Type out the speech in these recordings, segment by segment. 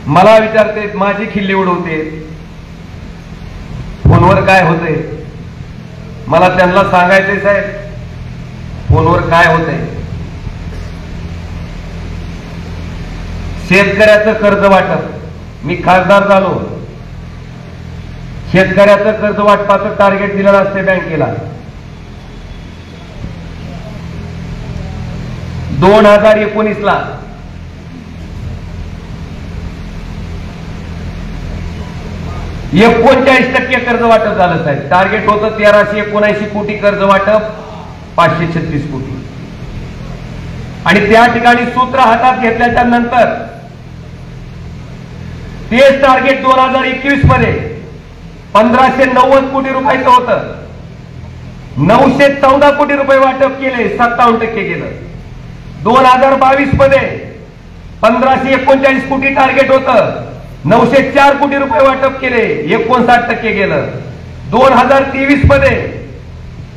मला विचारते, माझी खिल्ली उडवते, फोनवर काय होतंय. मला त्यांना सांगायचंय साहेब, फोनवर काय होतंय. शेतकऱ्याचं कर्ज वाटप, मी खासदार झालो, शेतकऱ्याचं कर्ज वाटपाचं टार्गेट दिलेलं असते बँकेला. 2019ला 39% कर्ज वाटप झालं साहेब. टार्गेट होतं 1379 कोटी कर्ज वाटप, 536 कोटी. आणि त्या ठिकाणी सूत्र हातात घेतल्याच्या नंतर तेच टार्गेट 2021 मध्ये 1590 कोटी रुपयाचं होतं. 914 कोटी रुपये वाटप केले, 57% गेलं. 2022 मध्ये 1539 कोटी टार्गेट होतं, 904 कोटी रुपये वाटप केले, 59% गेलं. 2023 मध्ये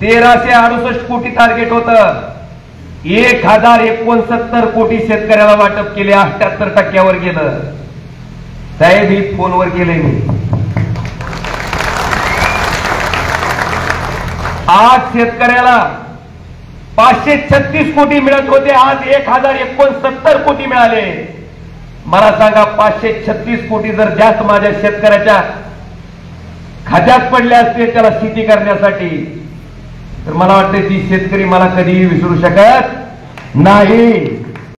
1368 कोटी टार्गेट होतं, 1069 कोटी शेतकऱ्याला वाटप केले, 78% गेलं. साहेब ही फोनवर केले मी. आज शेतकऱ्याला 536 कोटी मिळत होते, आज 1069 कोटी मिळाले. मला सांगा, 536 कोटी जर जास्त माझ्या शेतकऱ्याच्या खात्यात पडले असते त्याला शेती करण्यासाठी, तर मला वाटते ती शेतकरी मला कधीही विसरू शकत नाही.